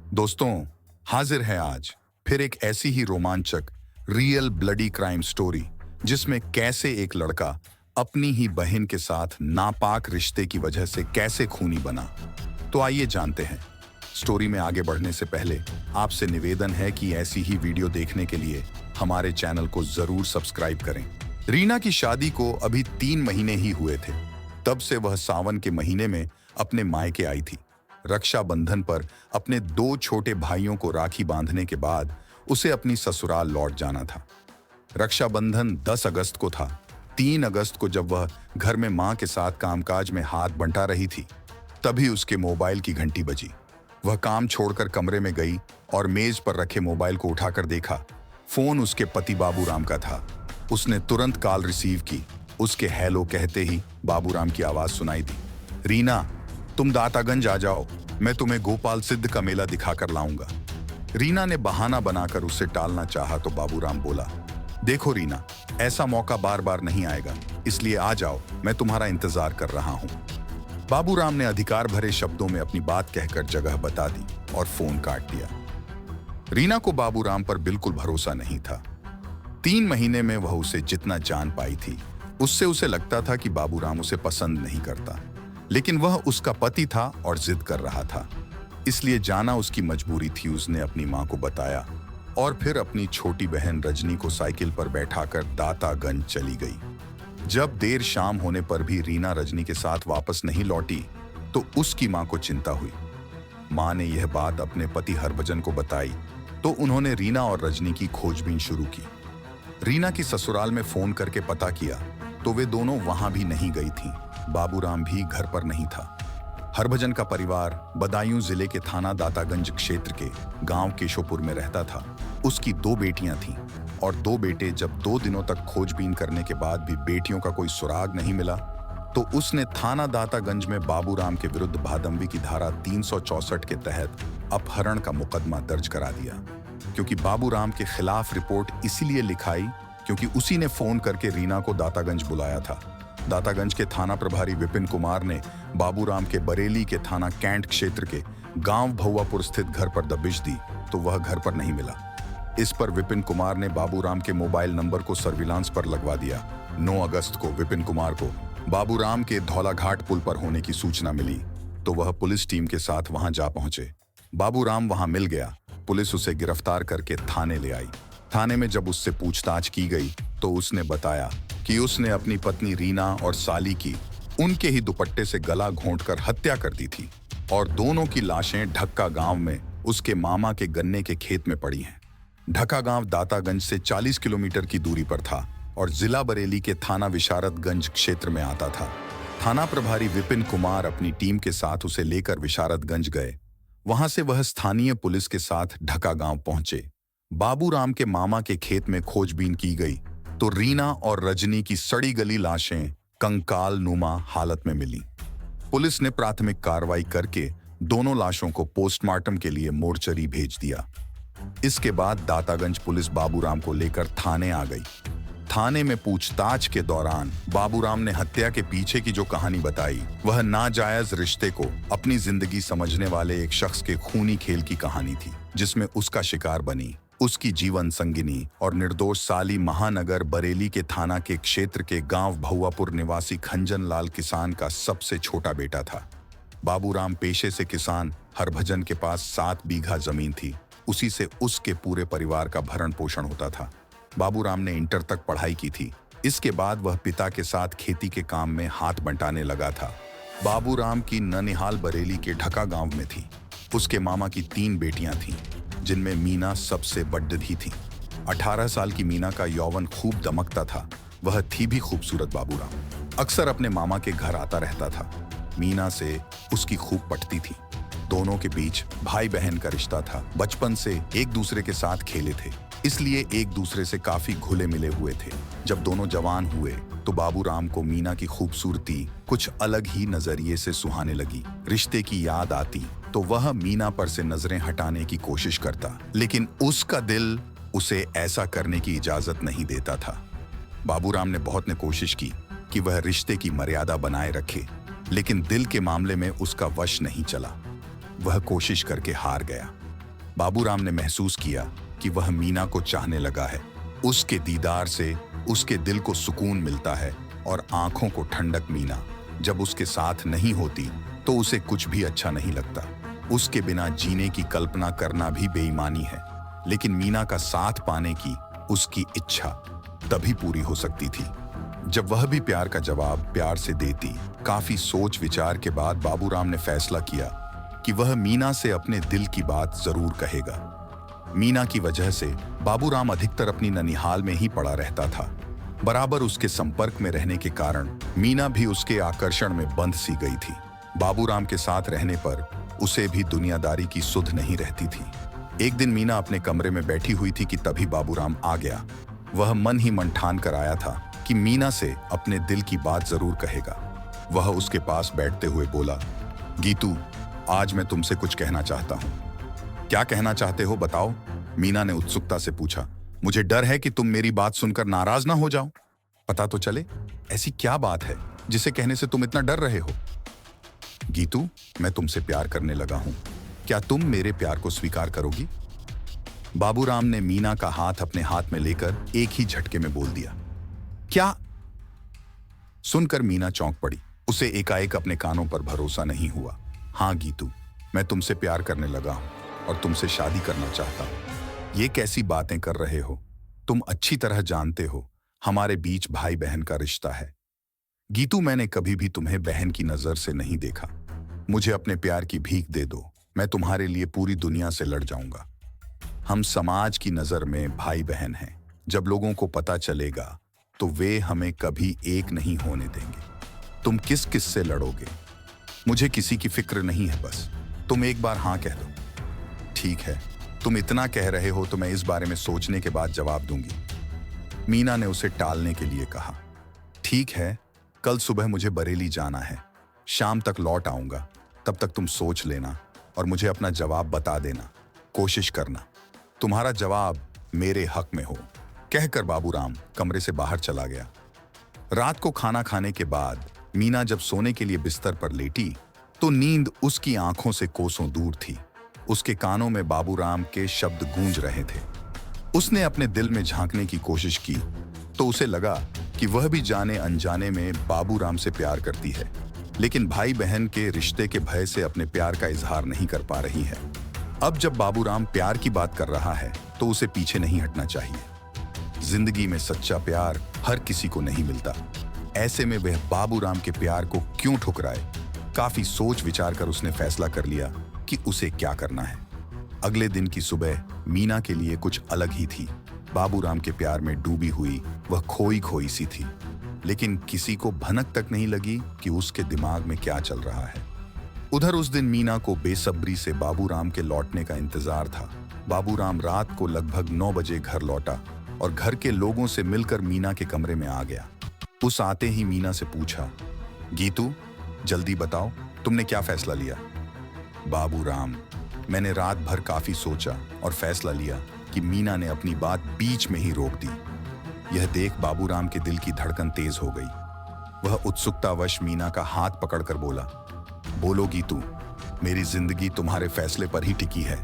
दोस्तों, हाजिर है आज फिर एक ऐसी ही रोमांचक रियल ब्लडी क्राइम स्टोरी जिसमें कैसे एक लड़का अपनी ही बहन के साथ नापाक रिश्ते की वजह से कैसे खूनी बना। तो आइए जानते हैं। स्टोरी में आगे बढ़ने से पहले आपसे निवेदन है कि ऐसी ही वीडियो देखने के लिए हमारे चैनल को जरूर सब्सक्राइब करें। रीना की शादी को अभी 3 महीने ही हुए थे। तब से वह सावन के महीने में अपने मायके आई थी। रक्षाबंधन पर अपने 2 छोटे भाइयों को राखी बांधने के बाद उसे अपनी ससुराल लौट जाना था। रक्षाबंधन 10 अगस्त को था। 3 अगस्त को जब वह घर में मां के साथ कामकाज में हाथ बंटा रही थी, तभी उसके मोबाइल की घंटी बजी। वह काम छोड़कर कमरे में गई और मेज पर रखे मोबाइल को उठाकर देखा। फोन उसके पति बाबूराम का था। उसने तुरंत कॉल रिसीव की। उसके हेलो कहते ही बाबूराम की आवाज सुनाई दी। रीना, तुम दातागंज आ जाओ, मैं तुम्हें गोपाल सिद्ध का मेला दिखाकर लाऊंगा। रीना ने बहाना बनाकर उसे टालना चाहा तो बाबूराम बोला, देखो रीना, ऐसा मौका बार बार नहीं आएगा, इसलिए आ जाओ, मैं तुम्हारा इंतजार कर रहा हूं। बाबूराम ने अधिकार भरे शब्दों में अपनी बात कहकर जगह बता दी और फोन काट दिया। रीना को बाबूराम पर बिल्कुल भरोसा नहीं था। 3 महीने में वह उसे जितना जान पाई थी, उससे उसे लगता था कि बाबूराम उसे पसंद नहीं करता, लेकिन वह उसका पति था और जिद कर रहा था, इसलिए जाना उसकी मजबूरी थी। उसने अपनी मां को बताया और फिर अपनी छोटी बहन रजनी को साइकिल पर बैठाकर दातागंज चली गई। जब देर शाम होने पर भी रीना रजनी के साथ वापस नहीं लौटी तो उसकी मां को चिंता हुई। मां ने यह बात अपने पति हरभजन को बताई तो उन्होंने रीना और रजनी की खोजबीन शुरू की। रीना की ससुराल में फोन करके पता किया तो वे दोनों वहां भी नहीं गई थीं। बाबूराम भी घर पर नहीं था। हरभजन का परिवार बदायूं जिले के थाना दातागंज क्षेत्र के गांव केशोपुर में रहता था। उसकी 2 बेटियां थीं और 2 बेटे। जब 2 दिनों तक खोजबीन करने के बाद भी बेटियों का कोई सुराग नहीं मिला तो उसने थाना दातागंज में बाबूराम के विरुद्ध भादंवी की धारा 364 के तहत अपहरण का मुकदमा दर्ज करा दिया। क्योंकि बाबूराम के खिलाफ रिपोर्ट इसीलिए लिखाई क्योंकि उसी ने फोन करके रीना को दातागंज बुलाया था। दातागंज के थाना प्रभारी विपिन कुमार ने बाबूराम के बरेली के थाना कैंट क्षेत्र के गांव भौवापुर स्थित घर पर दबिश दी तो वह घर पर नहीं मिला। इस पर विपिन कुमार ने बाबूराम के मोबाइल नंबर को सर्विलांस पर लगवा दिया। 9 अगस्त को विपिन कुमार को बाबूराम के धौलाघाट पुल पर होने की सूचना मिली तो वह पुलिस टीम के साथ वहां जा पहुंचे। बाबूराम वहां मिल गया। पुलिस उसे गिरफ्तार करके थाने ले आई। थाने में जब उससे पूछताछ की गई तो उसने बताया कि उसने अपनी पत्नी रीना और साली की उनके ही दुपट्टे से गला घोंटकर हत्या कर दी थी और दोनों की लाशें ढक्का गांव में उसके मामा के गन्ने के खेत में पड़ी हैं। ढक्का गांव दातागंज से 40 किलोमीटर की दूरी पर था और जिला बरेली के थाना विशारदगंज क्षेत्र में आता था। थाना प्रभारी विपिन कुमार अपनी टीम के साथ उसे लेकर विशारदगंज गए। वहां से वह स्थानीय पुलिस के साथ ढक्का गांव पहुंचे। बाबूराम के मामा के खेत में खोजबीन की गई तो रीना और रजनी की सड़ी गली लाशें कंकाल नुमा हालत में मिली। पुलिस ने प्राथमिक कार्रवाई करके दोनों लाशों को पोस्टमार्टम के लिए मोर्चरी भेज दिया। इसके बाद दातागंज पुलिस बाबूराम को लेकर थाने आ गई। थाने में पूछताछ के दौरान बाबूराम ने हत्या के पीछे की जो कहानी बताई वह नाजायज रिश्ते को अपनी जिंदगी समझने वाले एक शख्स के खूनी खेल की कहानी थी, जिसमें उसका शिकार बनी उसकी जीवन संगिनी और निर्दोष साली महानगर बरेली के थाना के क्षेत्र के गांव भौवापुर निवासी खंजन लाल किसान का सबसे छोटा बेटा था। बाबूराम पेशे से किसान। हरभजन के पास 7 बीघा जमीन थी। उसी से उसके पूरे परिवार का भरण पोषण होता था। बाबूराम ने इंटर तक पढ़ाई की थी। इसके बाद वह पिता के साथ खेती के काम में हाथ बंटाने लगा था। बाबूराम की ननिहाल बरेली के ढका गांव में थी। उसके मामा की 3 बेटियां थीं, जिनमें मीना सबसे बड़ी थी। 18 साल की मीना का यौवन खूब दमकता था। वह थी भी खूबसूरत। बाबूराम अक्सर अपने मामा के घर आता रहता था। मीना से उसकी खूब पटती थी। दोनों के बीच भाई बहन का रिश्ता था। बचपन से एक दूसरे के साथ खेले थे, इसलिए एक दूसरे से काफी घुले मिले हुए थे। जब दोनों जवान हुए तो बाबूराम को मीना की खूबसूरती कुछ अलग ही नजरिए से सुहाने लगी। रिश्ते की याद आती तो वह मीना पर से नजरें हटाने की कोशिश करता, लेकिन उसका दिल उसे ऐसा करने की इजाजत नहीं देता था। बाबूराम ने बहुत कोशिश की कि वह रिश्ते की मर्यादा बनाए रखे, लेकिन दिल के मामले में उसका वश नहीं चला। वह कोशिश करके हार गया। बाबूराम ने महसूस किया कि वह मीना को चाहने लगा है। उसके दीदार से उसके दिल को सुकून मिलता है और आंखों को ठंडक। मीना जब उसके साथ नहीं होती तो उसे कुछ भी अच्छा नहीं लगता। उसके बिना जीने की कल्पना करना भी बेईमानी है, लेकिन मीना का साथ पाने की उसकी इच्छा तभी पूरी हो सकती थी जब वह भी प्यार का जवाब प्यार से देती। काफी सोच विचार के बाद बाबूराम ने फैसला किया कि वह मीना से अपने दिल की बात जरूर कहेगा। मीना की वजह से बाबूराम अधिकतर अपनी ननिहाल में ही पड़ा रहता था। बराबर उसके संपर्क में रहने के कारण मीना भी उसके आकर्षण में बंध सी गई थी। बाबूराम के साथ रहने पर उसे भी दुनियादारी की सुध नहीं रहती थी। एक दिन मीना अपने कमरे में बैठी हुई थी कि तभी बाबूराम आ गया। वह मन ही मन ठान कर आया था कि मीना से अपने दिल की बात जरूर कहेगा। वह उसके पास बैठते हुए बोला, गीतू, आज मैं तुमसे कुछ कहना चाहता हूं। क्या कहना चाहते हो, बताओ? मीना ने उत्सुकता से पूछा। मुझे डर है कि तुम मेरी बात सुनकर नाराज ना हो जाओ। पता तो चले ऐसी क्या बात है जिसे कहने से तुम इतना डर रहे हो? गीतू, मैं तुमसे प्यार करने लगा हूं। क्या तुम मेरे प्यार को स्वीकार करोगी? बाबूराम ने मीना का हाथ अपने हाथ में लेकर एक ही झटके में बोल दिया। क्या? सुनकर मीना चौंक पड़ी। उसे एकाएक अपने कानों पर भरोसा नहीं हुआ। हाँ गीतू, मैं तुमसे प्यार करने लगा हूं और तुमसे शादी करना चाहता हूं। ये कैसी बातें कर रहे हो? तुम अच्छी तरह जानते हो हमारे बीच भाई बहन का रिश्ता है। गीतू, मैंने कभी भी तुम्हें बहन की नजर से नहीं देखा। मुझे अपने प्यार की भीख दे दो, मैं तुम्हारे लिए पूरी दुनिया से लड़ जाऊंगा। हम समाज की नजर में भाई बहन हैं। जब लोगों को पता चलेगा तो वे हमें कभी एक नहीं होने देंगे। तुम किस किस से लड़ोगे? मुझे किसी की फिक्र नहीं है, बस तुम एक बार हाँ कह दो। ठीक है, तुम इतना कह रहे हो तो मैं इस बारे में सोचने के बाद जवाब दूंगी। मीना ने उसे टालने के लिए कहा। ठीक है, कल सुबह मुझे बरेली जाना है। शाम तक लौट आऊंगा। तब तक तुम सोच लेना और मुझे अपना जवाब बता देना। कोशिश करना तुम्हारा जवाब मेरे हक में हो। कहकर बाबूराम कमरे से बाहर चला गया। रात को खाना खाने के बाद मीना जब सोने के लिए बिस्तर पर लेटी तो नींद उसकी आंखों से कोसों दूर थी। उसके कानों में बाबूराम के शब्द गूंज रहे थे। उसने अपने दिल में झांकने की कोशिश की तो उसे लगा कि वह भी जाने अनजाने में बाबूराम से प्यार करती है, लेकिन भाई बहन के रिश्ते के भय से अपने प्यार का इजहार नहीं कर पा रही है। अब जब बाबूराम प्यार की बात कर रहा है तो उसे पीछे नहीं हटना चाहिए। जिंदगी में सच्चा प्यार हर किसी को नहीं मिलता। ऐसे में वह बाबूराम के प्यार को क्यों ठुकराए? काफी सोच विचार कर उसने फैसला कर लिया कि उसे क्या करना है। अगले दिन की सुबह मीना के लिए कुछ अलग ही थी। बाबूराम के प्यार में डूबी हुई वह खोई खोई सी थी, लेकिन किसी को भनक तक नहीं लगी कि उसके दिमाग में क्या चल रहा है। उधर उस दिन मीना को बेसब्री से बाबूराम के लौटने का इंतजार था। बाबूराम रात को लगभग 9 बजे घर लौटा और घर के लोगों से मिलकर मीना के कमरे में आ गया। उस आते ही मीना से पूछा, गीतू, जल्दी बताओ, तुमने क्या फैसला लिया? बाबूराम, मैंने रात भर काफी सोचा और फैसला लिया कि मीना ने अपनी बात बीच में ही रोक दी। यह देख बाबूराम के दिल की धड़कन तेज हो गई। वह उत्सुकतावश मीना का हाथ पकड़कर बोला, बोलो गीतू, मेरी जिंदगी तुम्हारे फैसले पर ही टिकी है।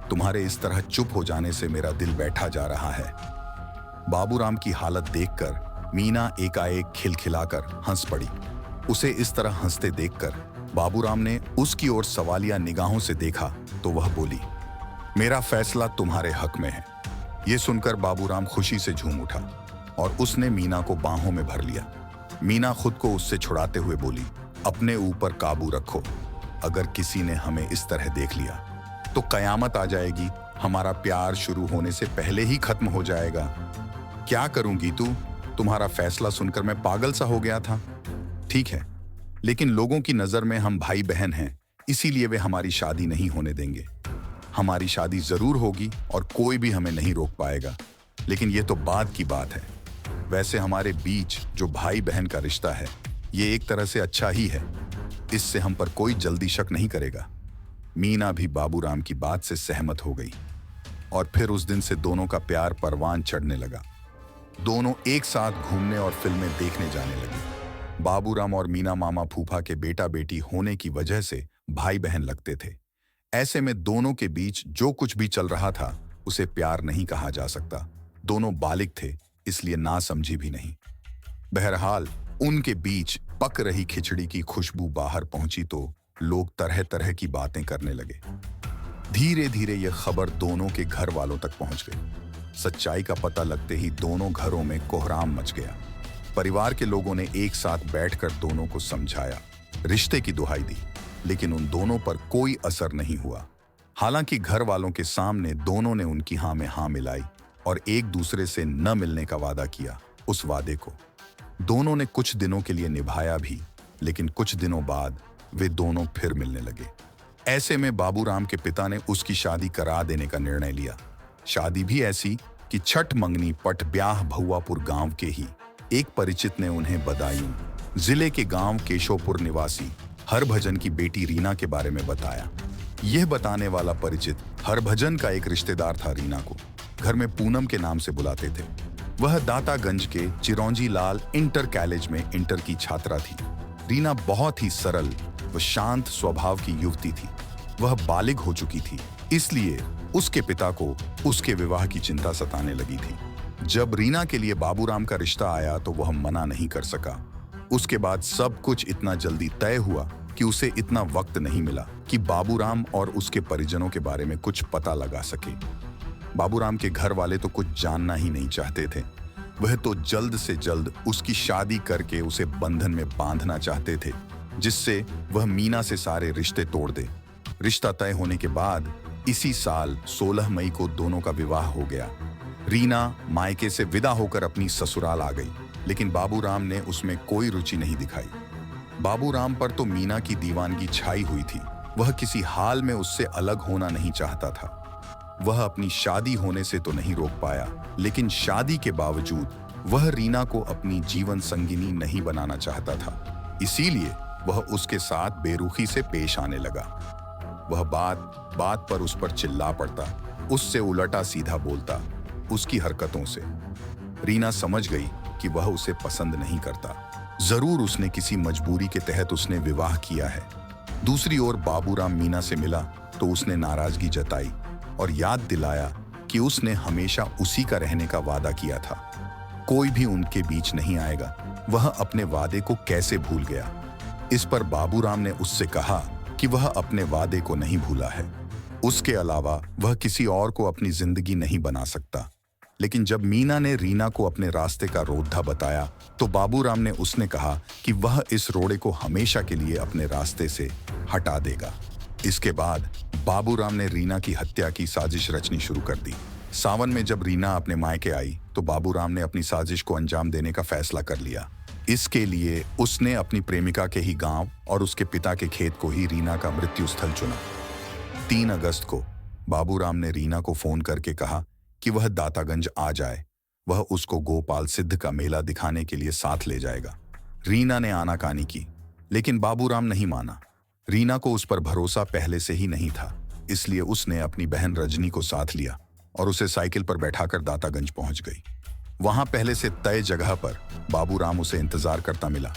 तुम्हारे इस तरह चुप हो जाने से मेरा दिल बैठा जा रहा है। बाबूराम की हालत देखकर मीना एकाएक खिलखिलाकर हंस पड़ी। उसे इस तरह हंसते देखकर बाबूराम ने उसकी ओर सवालिया निगाहों से देखा तो वह बोली, मेरा फैसला तुम्हारे हक में है। यह सुनकर बाबूराम खुशी से झूम उठा और उसने मीना को बाहों में भर लिया। मीना खुद को उससे छुड़ाते हुए बोली, अपने ऊपर काबू रखो। अगर किसी ने हमें इस तरह देख लिया तो कयामत आ जाएगी। हमारा प्यार शुरू होने से पहले ही खत्म हो जाएगा। क्या करूं गीतू, तुम्हारा फैसला सुनकर मैं पागल सा हो गया था। ठीक है, लेकिन लोगों की नजर में हम भाई बहन हैं, इसीलिए वे हमारी शादी नहीं होने देंगे। हमारी शादी जरूर होगी और कोई भी हमें नहीं रोक पाएगा, लेकिन ये तो बाद की बात है। वैसे हमारे बीच जो भाई बहन का रिश्ता है ये एक तरह से अच्छा ही है। इससे हम पर कोई जल्दी शक नहीं करेगा। मीना भी बाबूराम की बात से सहमत हो गई और फिर उस दिन से दोनों का प्यार परवान चढ़ने लगा। दोनों एक साथ घूमने और फिल्में देखने जाने लगे। बाबूराम और मीना मामा फूफा के बेटा बेटी होने की वजह से भाई बहन लगते थे। ऐसे में दोनों के बीच जो कुछ भी चल रहा था उसे प्यार नहीं कहा जा सकता। दोनों बालिग थे, इसलिए नासमझी भी नहीं। बहरहाल उनके बीच पक रही खिचड़ी की खुशबू बाहर पहुंची तो लोग तरह तरह की बातें करने लगे। धीरे धीरे यह खबर दोनों के घर वालों तक पहुंच गई। सच्चाई का पता लगते ही दोनों घरों में कोहराम मच गया। परिवार के लोगों ने एक साथ बैठकर दोनों को समझाया, रिश्ते की दुहाई दी, लेकिन उन दोनों पर कोई असर नहीं हुआ। हालांकि घर वालों के सामने दोनों ने उनकी हाँ में हाँ मिलाई और एक दूसरे से न मिलने का वादा किया। उस वादे को दोनों ने कुछ दिनों के लिए निभाया भी, लेकिन कुछ दिनों बाद वे दोनों फिर मिलने लगे। ऐसे में बाबूराम के पिता ने उसकी शादी करा देने का निर्णय लिया। शादी भी ऐसी कि छठ मंगनी पट ब्याह भुआपुर गांव के ही एक परिचित ने उन्हें बदायूं जिले के गांव केशवपुर निवासी हरभजन की बेटी रीना के बारे में बताया। यह बताने वाला परिचित हरभजन का एक रिश्तेदार था। रीना को घर में पूनम के नाम से बुलाते थे। वह दातागंज के चिरौंजी लाल इंटर कॉलेज में इंटर की छात्रा थी। रीना बहुत ही सरल व शांत स्वभाव की युवती थी। वह बालिग हो चुकी थी, इसलिए उसके पिता को उसके विवाह की चिंता सताने लगी थी। जब रीना के लिए बाबूराम का रिश्ता आया तो वह मना नहीं कर सका। उसके बाद सब कुछ इतना जल्दी तय हुआ कि उसे इतना वक्त नहीं मिला कि बाबूराम और उसके परिजनों के बारे में कुछ पता लगा सके। बाबूराम के घर वाले तो कुछ जानना ही नहीं चाहते थे। वह तो जल्द से जल्द उसकी शादी करके उसे बंधन में बांधना चाहते थे, जिससे वह मीना से सारे रिश्ते तोड़ दे। रिश्ता तय होने के बाद इसी साल 16 मई को दोनों का विवाह हो गया। रीना मायके से विदा होकर अपनी ससुराल आ गई, लेकिन बाबूराम ने उसमें कोई रुचि नहीं दिखाई। बाबूराम पर तो मीना की दीवानगी छाई हुई थी। वह किसी हाल में उससे अलग होना नहीं चाहता था। वह अपनी शादी होने से तो नहीं रोक पाया, लेकिन शादी के बावजूद वह रीना को अपनी जीवन संगिनी नहीं बनाना चाहता था। इसीलिए वह उसके साथ बेरुखी से पेश आने लगा। वह बात बात पर उस पर चिल्ला पड़ता, उससे उलटा सीधा बोलता, उसकी हरकतों से रीना समझ गई कि वह उसे पसंद नहीं करता। जरूर उसने किसी मजबूरी के तहत उसने विवाह किया है। दूसरी ओर बाबूराम मीना से मिला तो उसने नाराजगी जताई और याद दिलाया कि उसने हमेशा उसी का रहने का वादा किया था। कोई भी उनके बीच नहीं आएगा। वह अपने वादे को कैसे भूल गया? इस पर बाबूराम ने उससे कहा कि वह अपने वादे को नहीं भूला है। उसके अलावा वह किसी और को अपनी जिंदगी नहीं बना सकता। लेकिन जब मीना ने रीना को अपने रास्ते का रोधा बताया तो बाबूराम ने उसने कहा कि वह इस रोड़े को हमेशा के लिए अपने रास्ते से हटा देगा। इसके बाद बाबूराम ने रीना की हत्या की साजिश रचनी शुरू कर दी। सावन में जब रीना अपने मायके आई तो बाबूराम ने अपनी साजिश को अंजाम देने का फैसला कर लिया। इसके लिए उसने अपनी प्रेमिका के ही गांव और उसके पिता के खेत को ही रीना का मृत्यु स्थल चुना। 3 अगस्त को बाबूराम ने रीना को फोन करके कहा कि वह दातागंज आ जाए। वह उसको गोपाल सिद्ध का मेला दिखाने के लिए साथ ले जाएगा। रीना ने आनाकानी की, लेकिन बाबूराम नहीं माना। रीना को उस पर भरोसा पहले से ही नहीं था, इसलिए उसने अपनी बहन रजनी को साथ लिया और उसे साइकिल पर बैठाकर दातागंज पहुंच गई। वहां पहले से तय जगह पर बाबूराम उसे इंतजार करता मिला।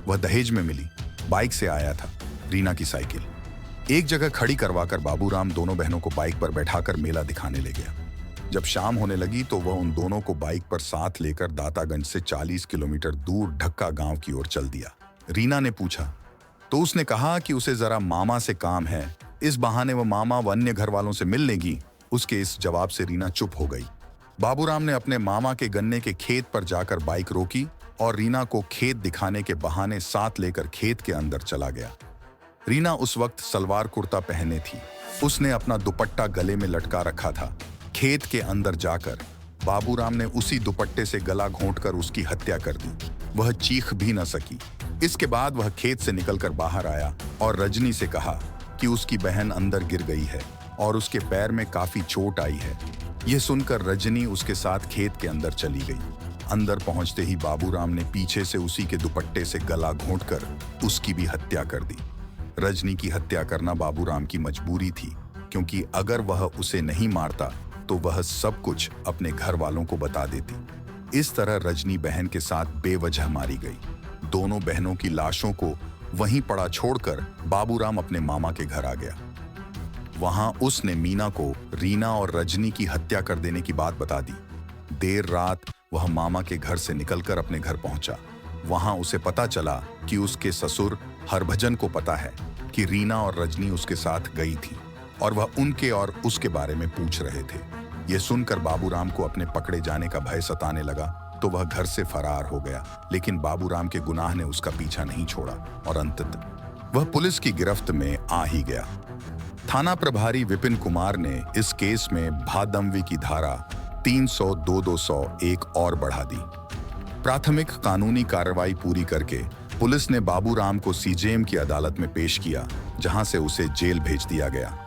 वह दहेज में मिली बाइक से आया था। रीना की साइकिल एक जगह खड़ी करवाकर बाबूराम दोनों बहनों को बाइक पर बैठाकर मेला दिखाने ले गया। जब शाम होने लगी तो वह उन दोनों को बाइक पर साथ लेकर दातागंज से 40 किलोमीटर दूर ढक्का गांव की ओर चल दिया। रीना ने पूछा तो उसने कहा कि उसे जरा मामा से काम है, इस बहाने वह मामा व अन्य घर वालों से मिल लेगी। उसके इस जवाब से रीना चुप हो गई। बाबूराम ने अपने मामा के गन्ने के खेत पर जाकर बाइक रोकी और रीना को खेत दिखाने के बहाने साथ लेकर खेत के अंदर चला गया। रीना उस वक्त सलवार कुर्ता पहने थी। उसने अपना दुपट्टा गले में लटका रखा था। खेत के अंदर जाकर बाबूराम ने उसी दुपट्टे से गला घोंटकर उसकी हत्या कर दी। वह चीख भी न सकी। इसके बाद वह खेत से निकलकर बाहर आया और रजनी से कहा कि उसकी बहन अंदर गिर गई है और उसके पैर में काफी चोट आई है। यह सुनकर रजनी उसके साथ खेत के अंदर चली गई। अंदर पहुंचते ही बाबूराम ने पीछे से उसी के दुपट्टे से गला घोंटकर उसकी भी हत्या कर दी। रजनी की हत्या करना बाबूराम की मजबूरी थी, क्योंकि अगर वह उसे नहीं मारता तो वह सब कुछ अपने घर वालों को बता देती। इस तरह रजनी बहन के साथ बेवजह मारी गई। दोनों बहनों की लाशों को वहीं पड़ा छोड़कर बाबूराम अपने मामा के घर आ गया। वहां उसने मीना को रीना और रजनी की हत्या कर देने की बात बता दी। देर रात वह मामा के घर से निकलकर अपने घर पहुंचा। वहां उसे पता चला कि उसके ससुर हरभजन को पता है कि रीना और रजनी उसके साथ गई थी और वह उनके और उसके बारे में पूछ रहे थे। यह सुनकर बाबूराम को अपने पकड़े जाने का भय सताने लगा तो वह घर से फरार हो गया, लेकिन बाबूराम के गुनाह ने उसका पीछा नहीं छोड़ा और अंततः वह पुलिस की गिरफ्त में आ ही गया। थाना प्रभारी विपिन कुमार ने इस केस में भादमवी की धारा 302-201 और बढ़ा दी। प्राथमिक कानूनी कार्रवाई पूरी करके पुलिस ने बाबूराम को सीजेएम की अदालत में पेश किया, जहां से उसे जेल भेज दिया गया।